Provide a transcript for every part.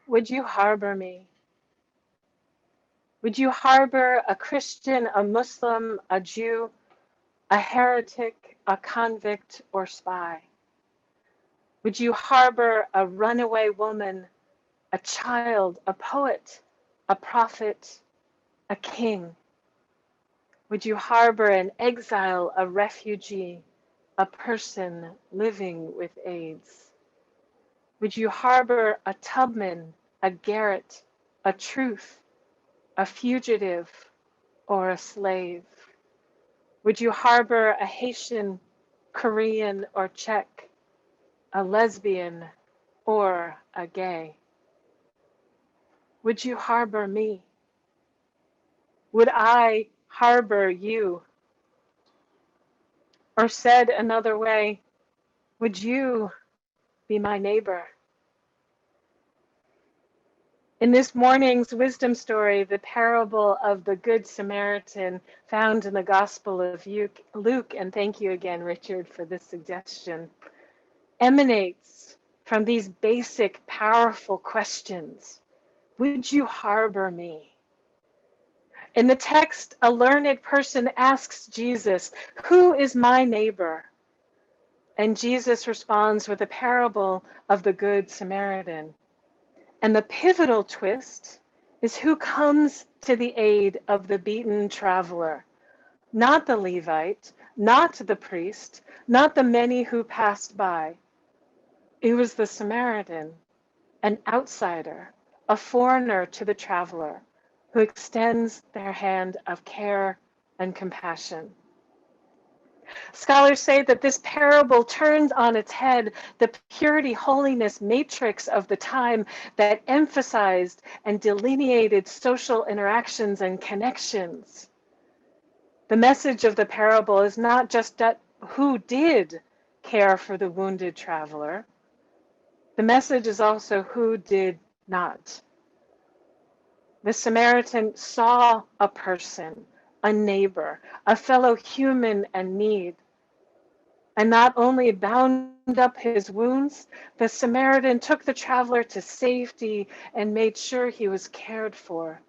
Would you harbor me? Would you harbor a Christian, a Muslim, a Jew, a heretic, a convict, or spy? Would you harbor a runaway woman, a child, a poet, a prophet, a king? Would you harbor an exile, a refugee, a person living with AIDS? Would you harbor a Tubman, a Garrett, a Truth, a fugitive, or a slave? Would you harbor a Haitian, Korean, or Czech, a lesbian, or a gay? Would you harbor me? Would I harbor you? Or said another way, would you be my neighbor? In this morning's wisdom story, the parable of the Good Samaritan found in the Gospel of Luke, and thank you again, Richard, for this suggestion, emanates from these basic, powerful questions. Would you harbor me? In the text, a learned person asks Jesus, who is my neighbor? And Jesus responds with a parable of the Good Samaritan. And the pivotal twist is who comes to the aid of the beaten traveler. Not the Levite, not the priest, not the many who passed by. It was the Samaritan, an outsider, a foreigner to the traveler, who extends their hand of care and compassion. Scholars say that this parable turns on its head the purity holiness matrix of the time that emphasized and delineated social interactions and connections. The message of the parable is not just that who did care for the wounded traveler, the message is also who did not. The Samaritan saw a person, a neighbor, a fellow human in need, and not only bound up his wounds, the Samaritan took the traveler to safety and made sure he was cared for.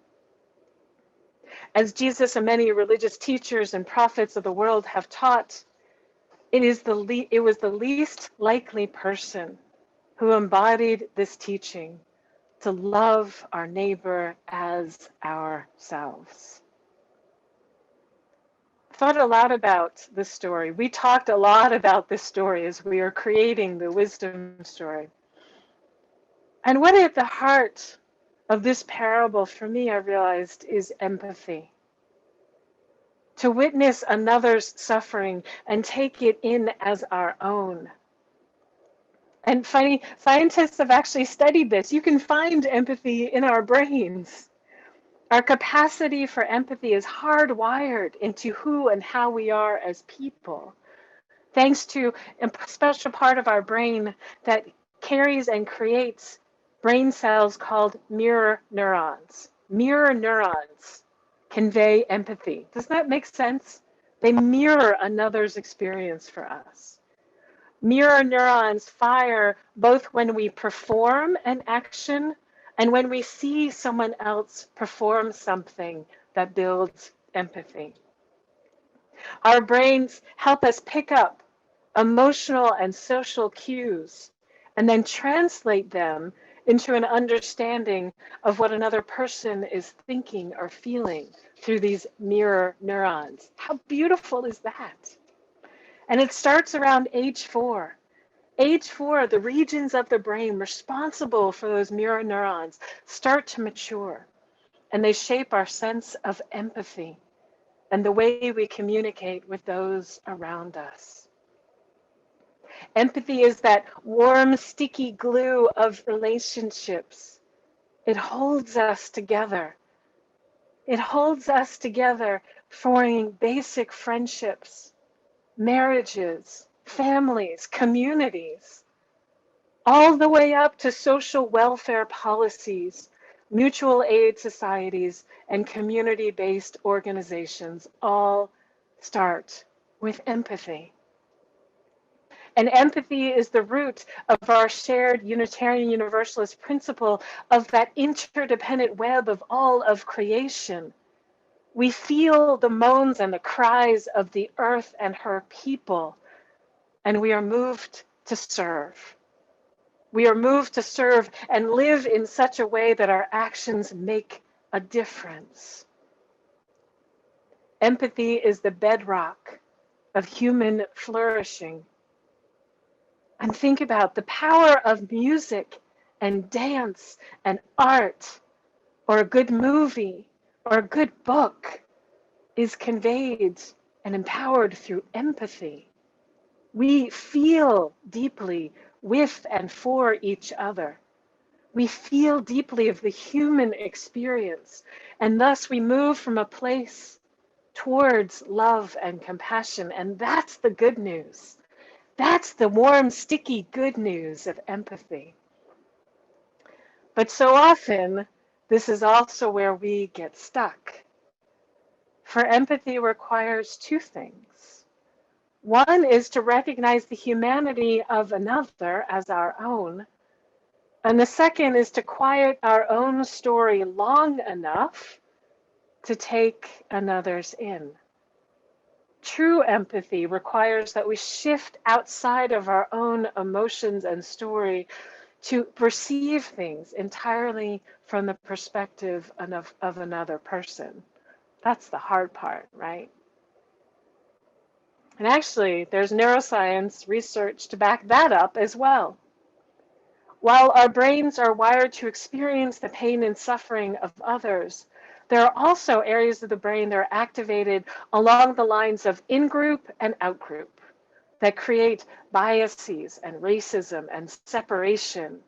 As Jesus and many religious teachers and prophets of the world have taught, it was the least likely person who embodied this teaching to love our neighbor as ourselves. Thought a lot about this story. We talked a lot about this story as we are creating the wisdom story. And what at the heart of this parable for me, I realized, is empathy. To witness another's suffering and take it in as our own. And funny, scientists have actually studied this. You can find empathy in our brains. Our capacity for empathy is hardwired into who and how we are as people, thanks to a special part of our brain that carries and creates brain cells called mirror neurons. Mirror neurons convey empathy. Does that make sense? They mirror another's experience for us. Mirror neurons fire both when we perform an action and when we see someone else perform something that builds empathy. Our brains help us pick up emotional and social cues and then translate them into an understanding of what another person is thinking or feeling through these mirror neurons. How beautiful is that? And it starts around age 4. Age 4, the regions of the brain responsible for those mirror neurons start to mature, and they shape our sense of empathy and the way we communicate with those around us. Empathy is that warm, sticky glue of relationships. It holds us together. It holds us together, forming basic friendships, marriages, families, communities, all the way up to social welfare policies, mutual aid societies, and community-based organizations all start with empathy. And empathy is the root of our shared Unitarian Universalist principle of that interdependent web of all of creation. We feel the moans and the cries of the earth and her people, and we are moved to serve. We are moved to serve and live in such a way that our actions make a difference. Empathy is the bedrock of human flourishing. And think about the power of music and dance and art, or a good movie or a good book is conveyed and empowered through empathy. We feel deeply with and for each other. We feel deeply of the human experience, and thus we move from a place towards love and compassion. And that's the good news. That's the warm, sticky good news of empathy. But so often, this is also where we get stuck. For empathy requires two things. One is to recognize the humanity of another as our own. And the second is to quiet our own story long enough to take another's in. True empathy requires that we shift outside of our own emotions and story to perceive things entirely from the perspective of another person. That's the hard part, right? And actually, there's neuroscience research to back that up as well. While our brains are wired to experience the pain and suffering of others, there are also areas of the brain that are activated along the lines of in-group and out-group that create biases and racism and separation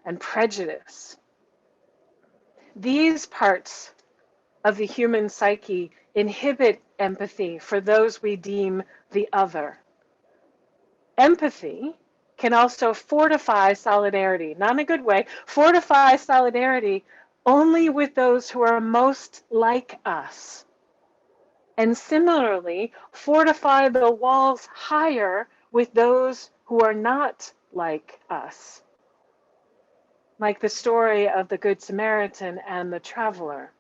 and prejudice. These parts of the human psyche inhibit empathy for those we deem the other. Empathy can also fortify solidarity, not in a good way, fortify solidarity only with those who are most like us. And similarly, fortify the walls higher with those who are not like us. Like the story of the Good Samaritan and the traveler.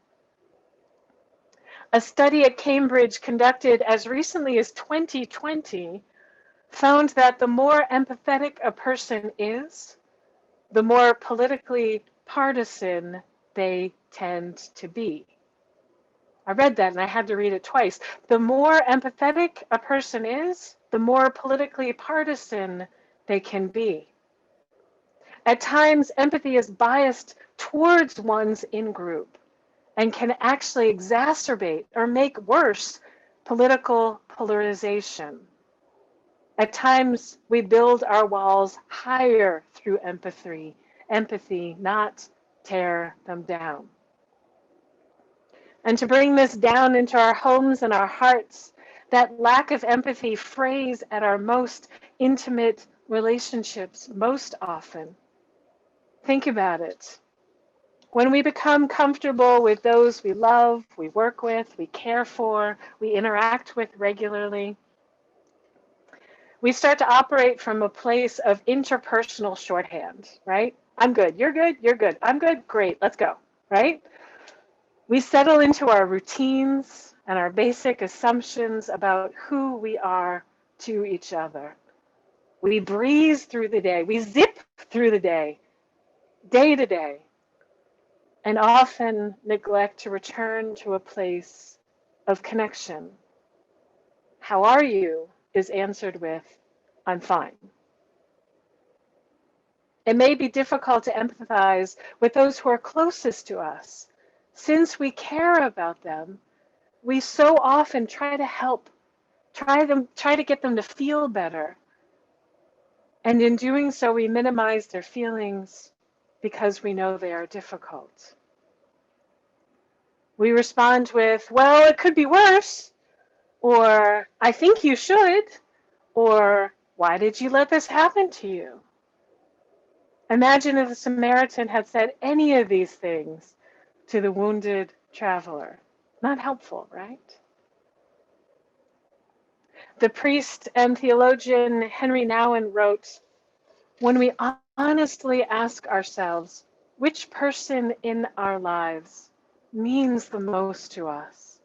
A study at Cambridge conducted as recently as 2020 found that the more empathetic a person is, the more politically partisan they tend to be. I read that and I had to read it twice. The more empathetic a person is, the more politically partisan they can be. At times, empathy is biased towards one's in-group and can actually exacerbate or make worse political polarization. At times, we build our walls higher through empathy, not tear them down. And to bring this down into our homes and our hearts, that lack of empathy frays at our most intimate relationships most often. Think about it. When we become comfortable with those we love, we work with, we care for, we interact with regularly, we start to operate from a place of interpersonal shorthand, right? I'm good, you're good, I'm good, great, let's go, right? We settle into our routines and our basic assumptions about who we are to each other. We breeze through the day, we zip through the day to day, and often neglect to return to a place of connection. How are you is answered with, I'm fine. It may be difficult to empathize with those who are closest to us. Since we care about them, we so often try to help, try to get them to feel better. And in doing so, we minimize their feelings because we know they are difficult. We respond with, well, it could be worse, or I think you should, or why did you let this happen to you? Imagine if the Samaritan had said any of these things to the wounded traveler. Not helpful, right? The priest and theologian Henry Nouwen wrote, "When we honestly ask ourselves, which person in our lives means the most to us,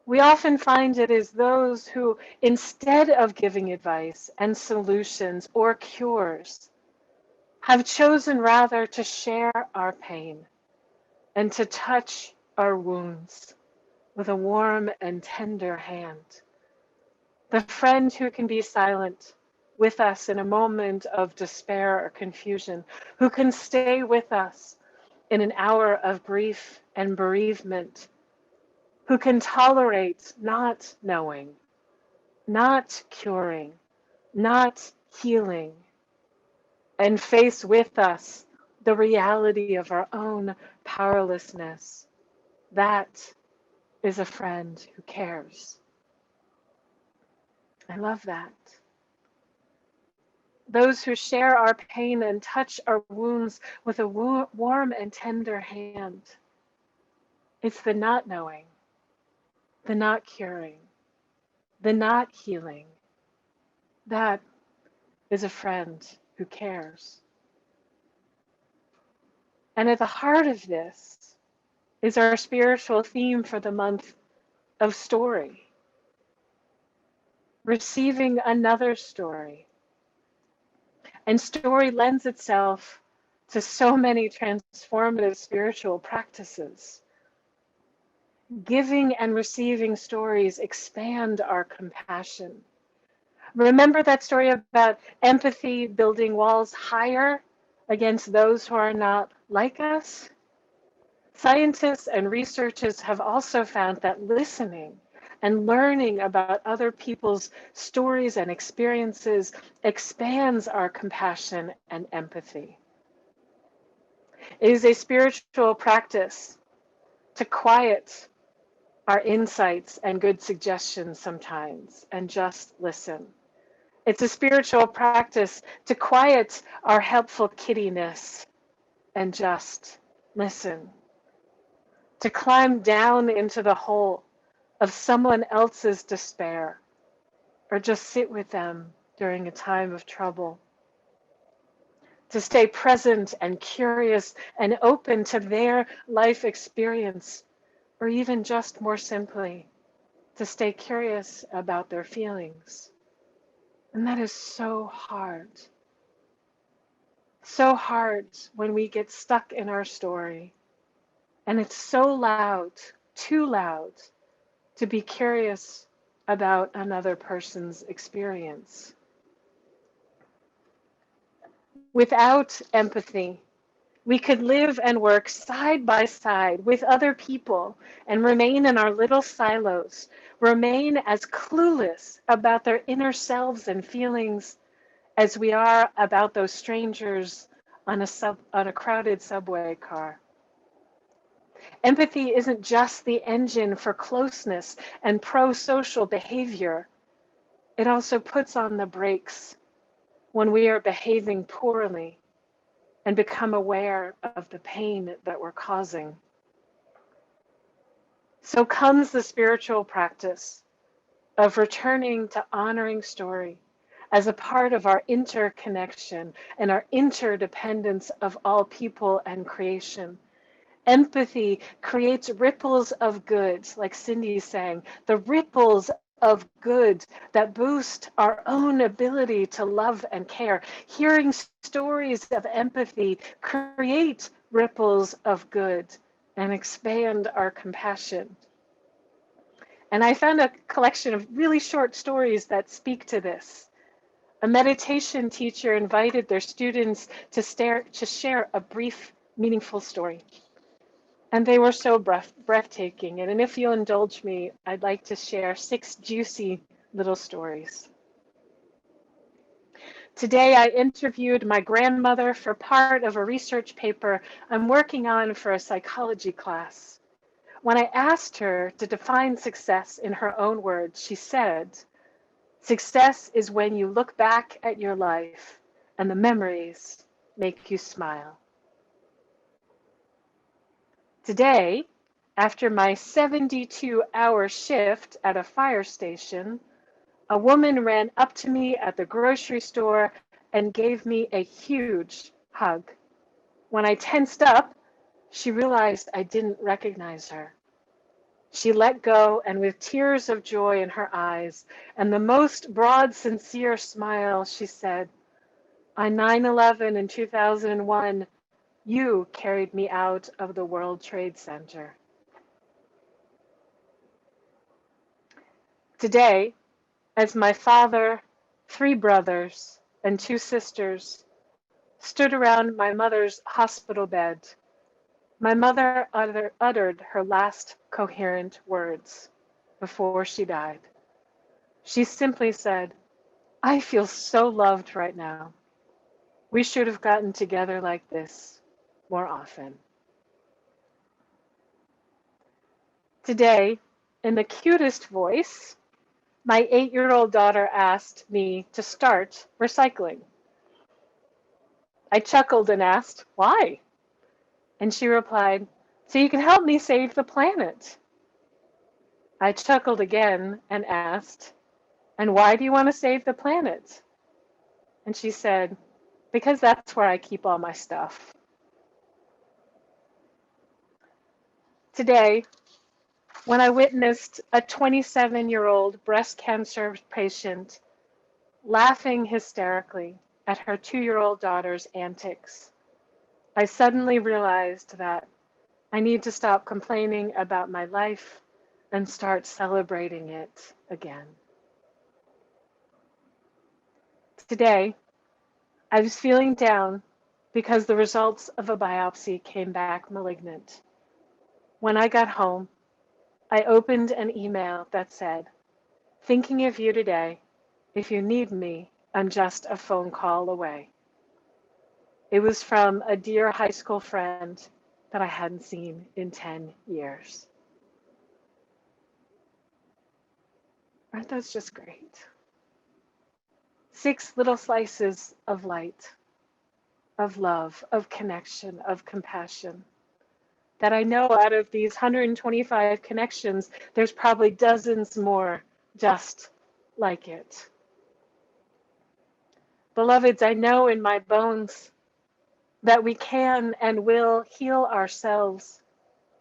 we often find it is those who, instead of giving advice and solutions or cures, have chosen rather to share our pain and to touch our wounds with a warm and tender hand. The friend who can be silent with us in a moment of despair or confusion, who can stay with us in an hour of grief and bereavement, who can tolerate not knowing, not curing, not healing, and face with us the reality of our own powerlessness. That is a friend who cares." I love that. Those who share our pain and touch our wounds with a warm and tender hand. It's the not knowing, the not curing, the not healing. That is a friend who cares. And at the heart of this is our spiritual theme for the month of story, receiving another story. And story lends itself to so many transformative spiritual practices. Giving and receiving stories expand our compassion. Remember that story about empathy building walls higher against those who are not like us? Scientists and researchers have also found that listening and learning about other people's stories and experiences expands our compassion and empathy. It is a spiritual practice to quiet our insights and good suggestions sometimes and just listen. It's a spiritual practice to quiet our helpful kiddiness and just listen. To climb down into the hole of someone else's despair or just sit with them during a time of trouble. To stay present and curious and open to their life experience, or even just more simply, to stay curious about their feelings. And that is so hard. So hard when we get stuck in our story. And it's so loud, too loud, to be curious about another person's experience. Without empathy, we could live and work side by side with other people and remain in our little silos, remain as clueless about their inner selves and feelings as we are about those strangers on a crowded subway car. Empathy isn't just the engine for closeness and pro-social behavior. It also puts on the brakes when we are behaving poorly and become aware of the pain that we're causing. So comes the spiritual practice of returning to honoring story as a part of our interconnection and our interdependence of all people and creation. Empathy creates ripples of good, like Cindy sang, the ripples of good that boost our own ability to love and care. Hearing stories of empathy create ripples of good and expand our compassion. And I found a collection of really short stories that speak to this. A meditation teacher invited their students to share a brief, meaningful story. And they were so breathtaking. And if you'll indulge me, I'd like to share 6 juicy little stories. Today, I interviewed my grandmother for part of a research paper I'm working on for a psychology class. When I asked her to define success in her own words, she said, "Success is when you look back at your life and the memories make you smile." Today, after my 72-hour shift at a fire station, A woman ran up to me at the grocery store and gave me a huge hug. When I tensed up, she realized I didn't recognize her. She let go, and with tears of joy in her eyes and the most broad, sincere smile, she said, on 9/11 in 2001, you carried me out of the World Trade Center. Today, as my father, 3 brothers, and 2 sisters stood around my mother's hospital bed, my mother uttered her last coherent words before she died. She simply said, I feel so loved right now. We should have gotten together like this more often. Today, in the cutest voice, my 8-year-old daughter asked me to start recycling. I chuckled and asked, why? And she replied, so you can help me save the planet. I chuckled again and asked, and why do you want to save the planet? And she said, because that's where I keep all my stuff. Today, when I witnessed a 27-year-old breast cancer patient laughing hysterically at her 2-year-old daughter's antics, I suddenly realized that I need to stop complaining about my life and start celebrating it again. Today, I was feeling down because the results of a biopsy came back malignant. When I got home, I opened an email that said, thinking of you today. If you need me, I'm just a phone call away. It was from a dear high school friend that I hadn't seen in 10 years. Aren't those just great? 6 little slices of light, of love, of connection, of compassion. That I know out of these 125 connections, there's probably dozens more just like it. Beloveds, I know in my bones that we can and will heal ourselves,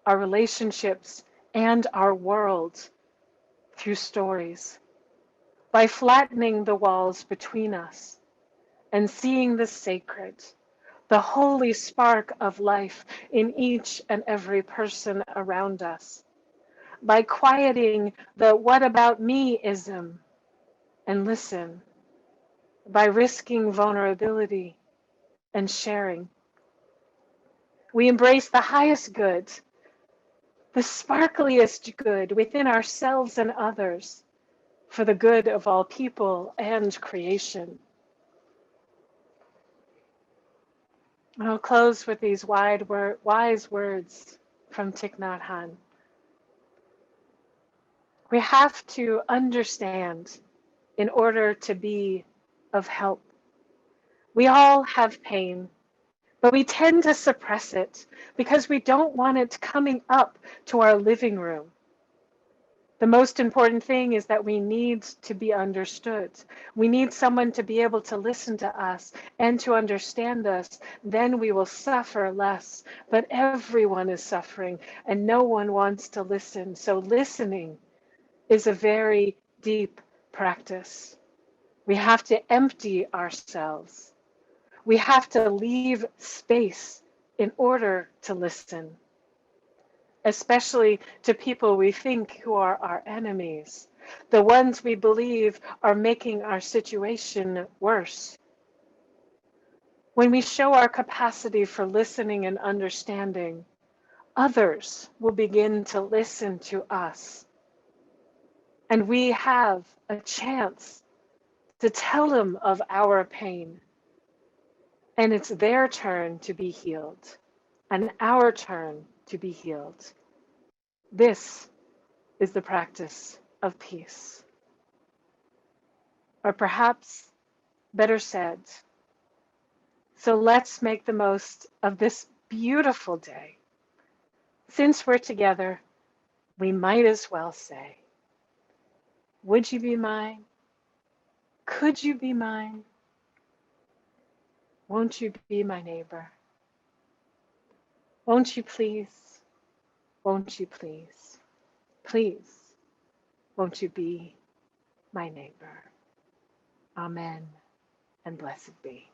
our relationships, and our world through stories, by flattening the walls between us and seeing the sacred, the holy spark of life in each and every person around us, by quieting the what about me-ism and listen, by risking vulnerability and sharing. We embrace the highest good, the sparkliest good within ourselves and others for the good of all people and creation. I'll close with these wise words from Thich Nhat Hanh. We have to understand in order to be of help. We all have pain, but we tend to suppress it because we don't want it coming up to our living room. The most important thing is that we need to be understood. We need someone to be able to listen to us and to understand us. Then we will suffer less. But everyone is suffering and no one wants to listen. So listening is a very deep practice. We have to empty ourselves. We have to leave space in order to listen, especially to people we think who are our enemies, the ones we believe are making our situation worse. When we show our capacity for listening and understanding, others will begin to listen to us. And we have a chance to tell them of our pain. And it's their turn to be healed, and our turn to be healed. This is the practice of peace. Or perhaps better said, so let's make the most of this beautiful day. Since we're together, we might as well say, would you be mine? Could you be mine? Won't you be my neighbor? Won't you please? Won't you please? Please, won't you be my neighbor? Amen and blessed be.